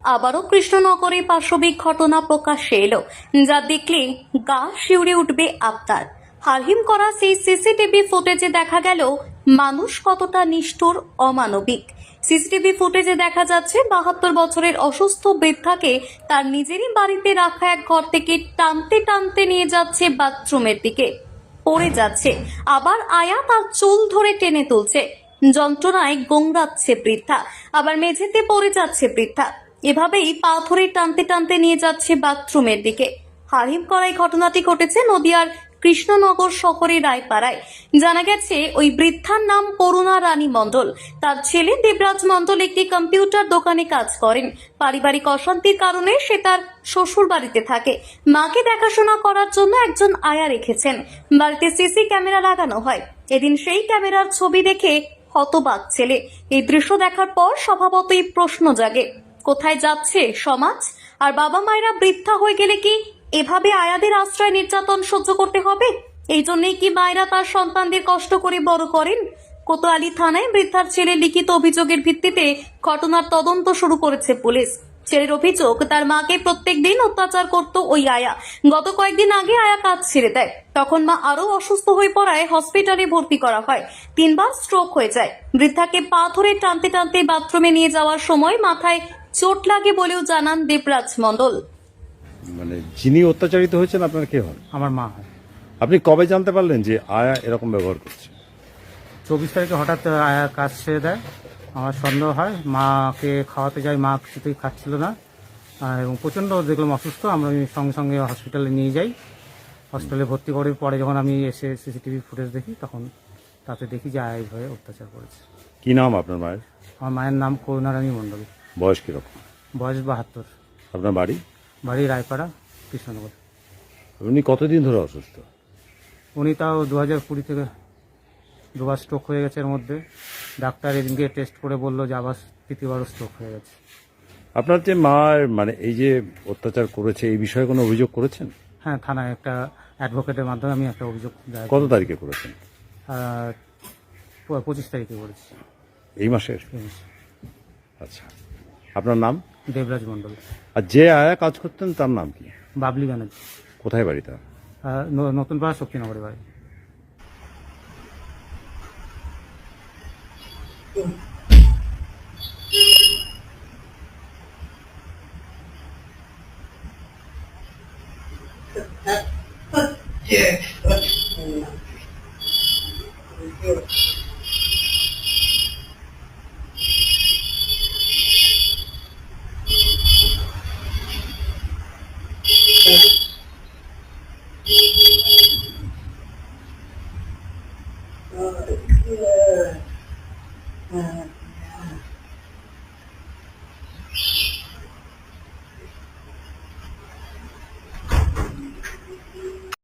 আবারও কৃষ্ণনগরে পাশবিক ঘটনা প্রকাশ্যে এলো, যা দেখলে গা শিউরে উঠবে আপনার। হারহিম করা সেই সিসিটিভি ফুটেজে দেখা গেল মানুষ কতটা নিষ্ঠুর, অমানবিক। সিসিটিভি ফুটেজে দেখা যাচ্ছে 72 বছরের অসুস্থ বৃদ্ধাকে তার নিজেরই বাড়িতে রাখা এক ঘর থেকে টানতে টানতে নিয়ে যাচ্ছে বাথরুমের দিকে। পড়ে যাচ্ছে, আবার আয়া তার চুল ধরে টেনে তুলছে। যন্ত্রণায় গোংরাচ্ছে বৃদ্ধা, আবার মেঝেতে পড়ে যাচ্ছে বৃদ্ধা। এভাবেই পা ধরে টানতে টানতে নিয়ে যাচ্ছে বাথরুমের দিকে। হারহিম করা এই ঘটনাটি ঘটেছে নদিয়ার কৃষ্ণনগর শহরের রায়পাড়ায়। জানা গেছে ওই বৃদ্ধার নাম করুণা রানী মণ্ডল। তার ছেলে দেবরাজ মণ্ডল একটি কম্পিউটার দোকানে কাজ করেন। পারিবারিক অশান্তির কারণে সে তার শ্বশুর বাড়িতে থাকে। মাকে দেখাশোনা করার জন্য একজন আয়া রেখেছেন। বাড়িতে সিসি ক্যামেরা লাগানো হয়। এদিন সেই ক্যামেরার ছবি দেখে হতবাক ছেলে। এই দৃশ্য দেখার পর স্বভাবতই প্রশ্ন জাগে, কোথায় যাচ্ছে সমাজ? আর বাবা মায়েরা বৃদ্ধা হয়ে গেলে কি এভাবে আয়াদের আশ্রয় নির্যাতন সহ্য করতে হবে? এই জন্যই কি মায়েরা তার সন্তানদের কষ্ট করে বড় করেন? কোতোয়ালি থানায় বৃদ্ধার ছেলে লিখিত অভিযোগের ভিত্তিতে ঘটনার তদন্ত শুরু করেছে পুলিশ। ছেলের অভিযোগ, তার মাকে প্রত্যেকদিন অত্যাচার করত ওই আয়া। গত কয়েকদিন আগে আয়া কাজ ছেড়ে দেয়। তখন মা আরো অসুস্থ হয়ে পড়ায় হসপিটালে ভর্তি করা হয়। 3 বার স্ট্রোক হয়ে যায়। বৃদ্ধাকে পা ধরে টানতে টানতে বাথরুমে নিয়ে যাওয়ার সময় মাথায় চোট লাগে বলেও জানান দেবরাজ মণ্ডল। মানে যিনি অত্যাচারিত হয়েছেন আপনার কে হন? আমার মা হয়। আপনি কবে জানতে পারলেন যে আয়া এরকম ব্যবহার করছে? 24 তারিখে হঠাৎ আয়া কাজ ছেড়ে দেয়। আমার সন্দেহ হয়, মাকে খাওয়াতে যাই, মা কিছুতেই খাচ্ছিল না এবং প্রচণ্ড দেখলাম অসুস্থ। আমরা সঙ্গে সঙ্গে হসপিটালে নিয়ে যাই। হসপিটালে ভর্তি করার পরে যখন আমি এসে সিসিটিভি ফুটেজ দেখি, তখন তাতে দেখি যে আয়া এইভাবে অত্যাচার করেছে। কি নাম আপনার মায়ের? আমার মায়ের নাম করুণা রানী মণ্ডল। বয়স কিরকম? বয়স 72। আপনার বাড়ি? বাড়ি রায়পাড়া, কৃষ্ণনগর। উনি কতদিন ধরে অসুস্থ? উনি তাও 2020 থেকে 2বার স্ট্রোক হয়ে গেছে। এর মধ্যে ডাক্তার এদিনকে টেস্ট করে বললো যে আবার 3য়বারও স্ট্রোক হয়ে গেছে। আপনার যে মায়ের মানে এই যে অত্যাচার করেছে, এই বিষয়ে কোনো অভিযোগ করেছেন? হ্যাঁ, থানায় একটা অ্যাডভোকেটের মাধ্যমে আমি একটা অভিযোগ দায়ের কত তারিখে করেছেন? 25 তারিখে করেছি। এই মাসের? আচ্ছা, আপনার নাম? দেবরাজ মণ্ডল। আর যে আয়া কাজ করতেন তার নাম কি? বাবলি ব্যানার্জি। কোথায় বাড়ি তার? নতুন পাড়া, শক্তিনগরে বাড়ি।